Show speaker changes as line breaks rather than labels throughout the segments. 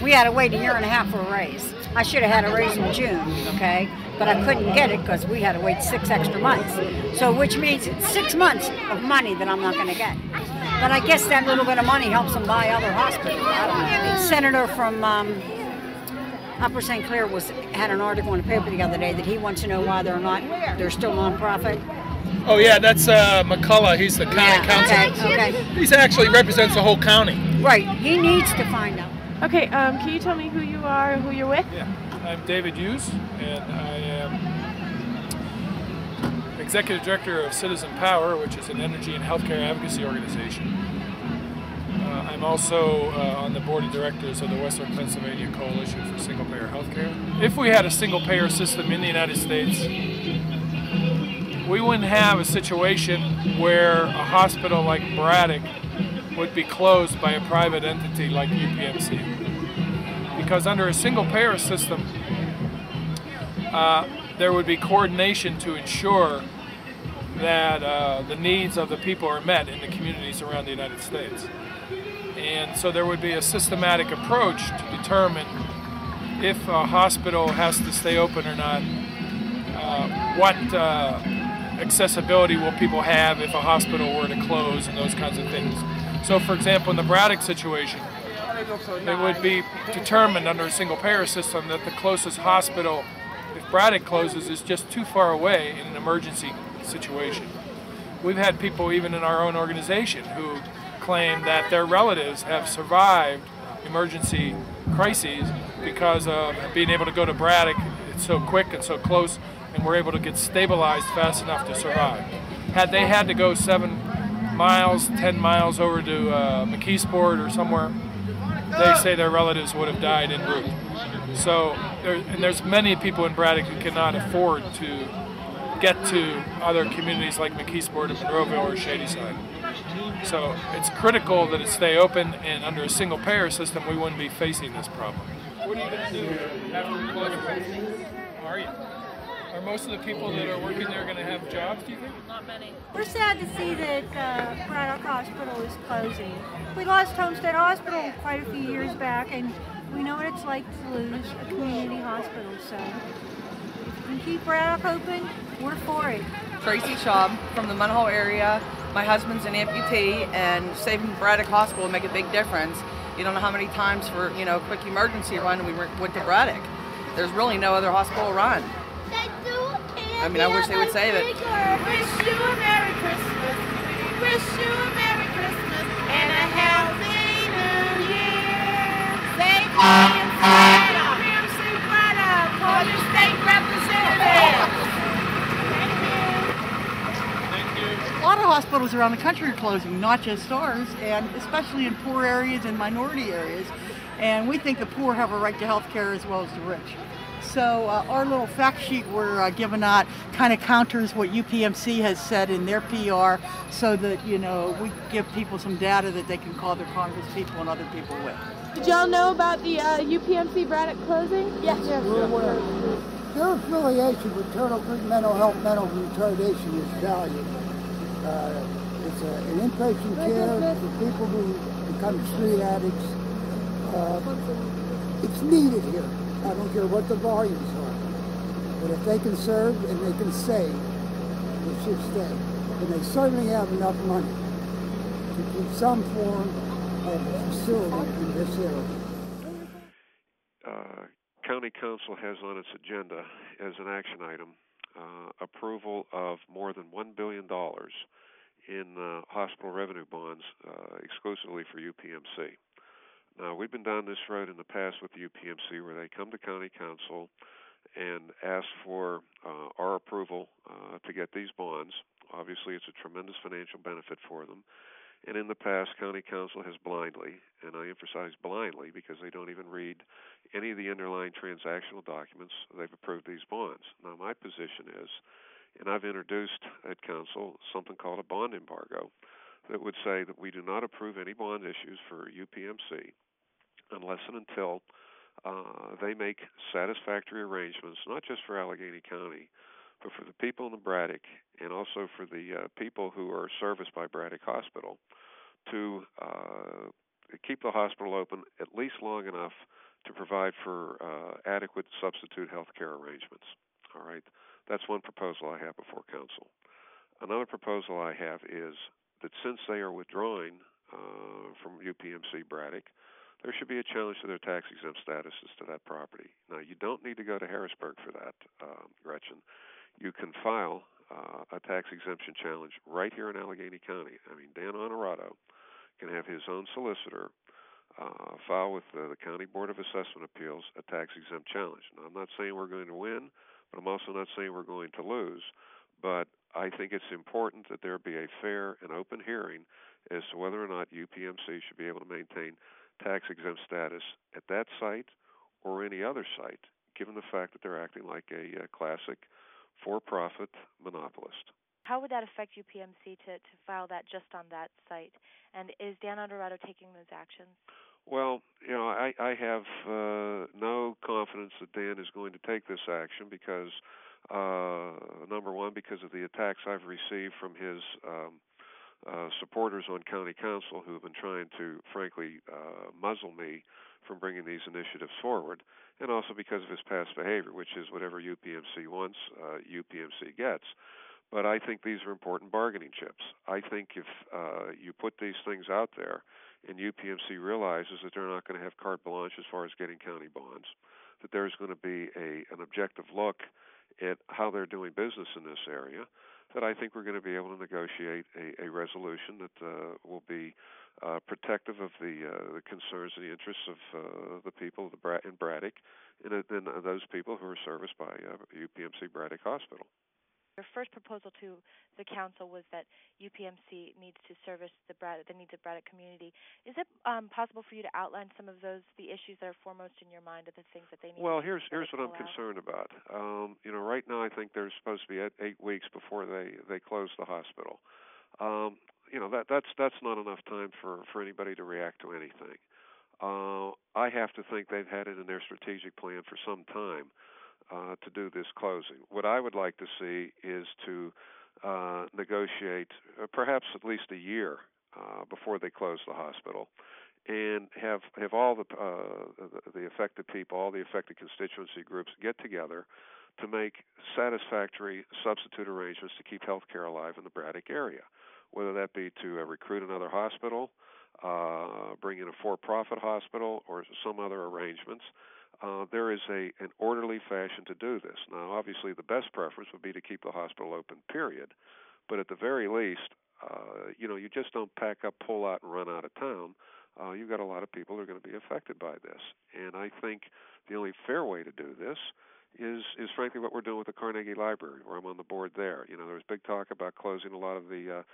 We had to wait a year and a half for a raise. I should have had a raise in June, okay? But I couldn't get it because we had to wait 6 extra months. So which means it's 6 months of money that I'm not going to get. But I guess that little bit of money helps them buy other hospitals. I don't know. The senator from Upper St. Clair had an article in the paper the other day that he wants to know why they're still nonprofit.
Oh yeah, that's McCullough. He's the county councilman.
Okay.
He actually represents the whole county.
Right. He needs to find out.
Okay. Can you tell me who you are and who you're with?
Yeah. I'm David Hughes, and I am Executive Director of Citizen Power, which is an energy and healthcare advocacy organization. I'm also on the board of directors of the Western Pennsylvania Coalition for Single-Payer Healthcare. If we had a single-payer system in the United States, we wouldn't have a situation where a hospital like Braddock would be closed by a private entity like UPMC. Because under a single-payer system, there would be coordination to ensure that the needs of the people are met in the communities around the United States. And so there would be a systematic approach to determine if a hospital has to stay open or not, what accessibility will people have if a hospital were to close, and those kinds of things. So for example, in the Braddock situation, it would be determined under a single payer system that the closest hospital, if Braddock closes, is just too far away in an emergency situation. We've had people even in our own organization who claim that their relatives have survived emergency crises because of being able to go to Braddock. It's so quick and so close, and we're able to get stabilized fast enough to survive. Had they had to go 7 miles, 10 miles over to McKeesport or somewhere, they say their relatives would have died en route. So, there's many people in Braddock who cannot afford to get to other communities like McKeesport and Monroeville or Shadyside. So it's critical that it stay open, and under a single payer system we wouldn't be facing this problem. What are you going to do after we close? Are you? Are most of the people that are working there going to have jobs, do you think?
Not many.
We're sad to see that Braddock Hospital is closing. We lost Homestead Hospital quite a few years back, and we know what it's like to lose a community hospital. So if we can keep Braddock open, we're for it.
Tracy Schaub from the Munhall area. My husband's an amputee, and saving Braddock Hospital would make a big difference. You don't know how many times for a quick emergency run we went to Braddock. There's really no other hospital run. I mean, I wish they would save it.
Wish you a Merry Christmas. Wish you a Merry Christmas and a Healthy New Year. Say UPMC Braddock, call your state representative.
A lot of hospitals around the country are closing, not just ours, and especially in poor areas and minority areas. And we think the poor have a right to health care as well as the rich. So our little fact sheet we're giving out kind of counters what UPMC has said in their PR, so that, we give people some data that they can call their Congress people and other people with.
Did y'all know about the UPMC Braddock closing?
Yes.
We're aware. Their affiliation with Turtle Creek Mental Health Mental Retardation is valued. It's an inpatient care for people who become street addicts. It's needed here. I don't care what the volumes are. But if they can serve and they can save, they should stay. And they certainly have enough money to keep some form of a facility in this area.
County Council has on its agenda as an action item approval of more than $1 billion in hospital revenue bonds exclusively for UPMC. Now, we've been down this road in the past with the UPMC where they come to County Council and ask for our approval to get these bonds. Obviously, it's a tremendous financial benefit for them. And in the past, County Council has blindly, and I emphasize blindly because they don't even read any of the underlying transactional documents, they've approved these bonds. Now, my position is, and I've introduced at Council something called a bond embargo that would say that we do not approve any bond issues for UPMC unless and until they make satisfactory arrangements, not just for Allegheny County, but for the people in the Braddock and also for the people who are serviced by Braddock Hospital to keep the hospital open at least long enough to provide for adequate substitute health care arrangements. All right, that's one proposal I have before council. Another proposal I have is that since they are withdrawing from UPMC Braddock, there should be a challenge to their tax-exempt statuses to that property. Now, you don't need to go to Harrisburg for that, Gretchen. You can file a tax exemption challenge right here in Allegheny County. I mean, Dan Honorato can have his own solicitor file with the County Board of Assessment Appeals a tax-exempt challenge. Now, I'm not saying we're going to win, but I'm also not saying we're going to lose. But I think it's important that there be a fair and open hearing as to whether or not UPMC should be able to maintain tax-exempt status at that site or any other site, given the fact that they're acting like a classic for-profit monopolist.
How would that affect UPMC to file that just on that site? And is Dan Honorato taking those actions?
Well, I have no confidence that Dan is going to take this action because, number one, because of the attacks I've received from his supporters on county council who have been trying to, frankly, muzzle me from bringing these initiatives forward, and also because of his past behavior, which is whatever UPMC wants, UPMC gets. But I think these are important bargaining chips. I think if you put these things out there and UPMC realizes that they're not going to have carte blanche as far as getting county bonds, that there's going to be an objective look at how they're doing business in this area, that I think we're going to be able to negotiate a resolution that will be protective of the concerns and the interests of the people in Braddock and those people who are serviced by UPMC Braddock Hospital.
Your first proposal to the council was that UPMC needs to service the needs of Braddock community. Is it possible for you to outline some of the issues that are foremost in your mind of the things that they need? Well,
here's what I'm concerned about. Right now I think they're supposed to be at 8 weeks before they close the hospital. That's not enough time for anybody to react to anything. I have to think they've had it in their strategic plan for some time to do this closing. What I would like to see is to negotiate perhaps at least a year before they close the hospital, and have all the affected people, all the affected constituency groups get together to make satisfactory substitute arrangements to keep health care alive in the Braddock area, whether that be to recruit another hospital, bring in a for-profit hospital, or some other arrangements. There is an orderly fashion to do this. Now, obviously, the best preference would be to keep the hospital open, period. But at the very least, you just don't pack up, pull out, and run out of town. You've got a lot of people who are going to be affected by this. And I think the only fair way to do this is frankly what we're doing with the Carnegie Library, where I'm on the board there. There was big talk about closing a lot of the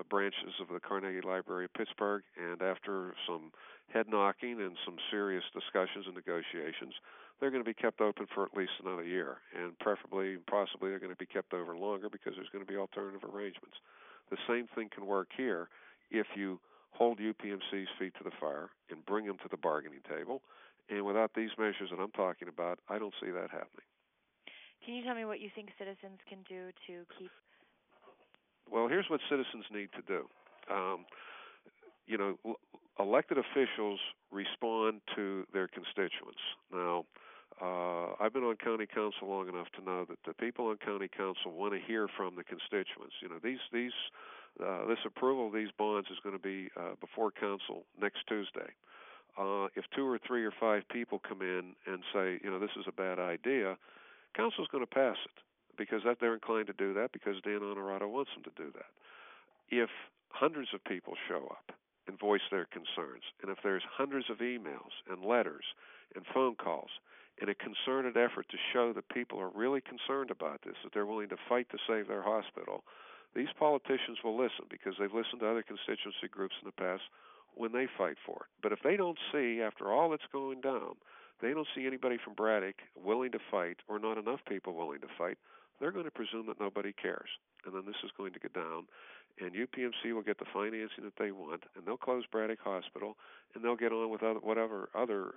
branches of the Carnegie Library of Pittsburgh, and after some head-knocking and some serious discussions and negotiations, they're going to be kept open for at least another year, and possibly they're going to be kept over longer because there's going to be alternative arrangements. The same thing can work here if you hold UPMC's feet to the fire and bring them to the bargaining table. And without these measures that I'm talking about, I don't see that happening.
Can you tell me what you think citizens can do to keep?
Well, here's what citizens need to do. Elected officials respond to their constituents. Now, I've been on county council long enough to know that the people on county council want to hear from the constituents. This approval of these bonds is going to be before council next Tuesday. If 2 or 3 or 5 people come in and say, this is a bad idea, council's going to pass it because they're inclined to do that because Dan Honorato wants them to do that. If hundreds of people show up and voice their concerns, and if there's hundreds of emails and letters and phone calls in a concerted effort to show that people are really concerned about this, that they're willing to fight to save their hospital, these politicians will listen because they've listened to other constituency groups in the past when they fight for it. But if they don't see, after all that's going down, they don't see anybody from Braddock willing to fight or not enough people willing to fight, they're going to presume that nobody cares. And then this is going to go down, and UPMC will get the financing that they want, and they'll close Braddock Hospital, and they'll get on with whatever other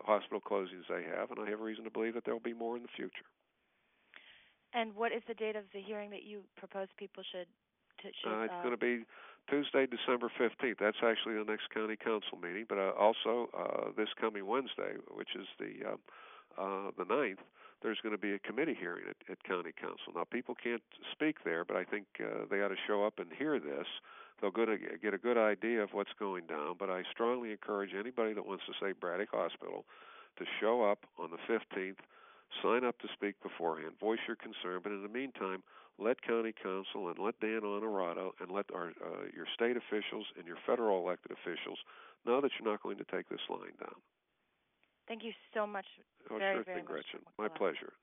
hospital closings they have, and I have reason to believe that there will be more in the future.
And what is the date of the hearing that you propose people should
it's going to be Tuesday, December 15th. That's actually the next county council meeting. But also this coming Wednesday, which is the 9th, there's going to be a committee hearing at county council. Now, people can't speak there, but I think they ought to show up and hear this. They'll get a good idea of what's going down. But I strongly encourage anybody that wants to save Braddock Hospital to show up on the 15th, sign up to speak beforehand, voice your concern. But in the meantime, let county council and let Dan Honorato and let your state officials and your federal elected officials know that you're not going to take this line down.
Thank you so much.
Oh,
very,
sure
very
thing,
much,
Gretchen.
McCullough.
My pleasure.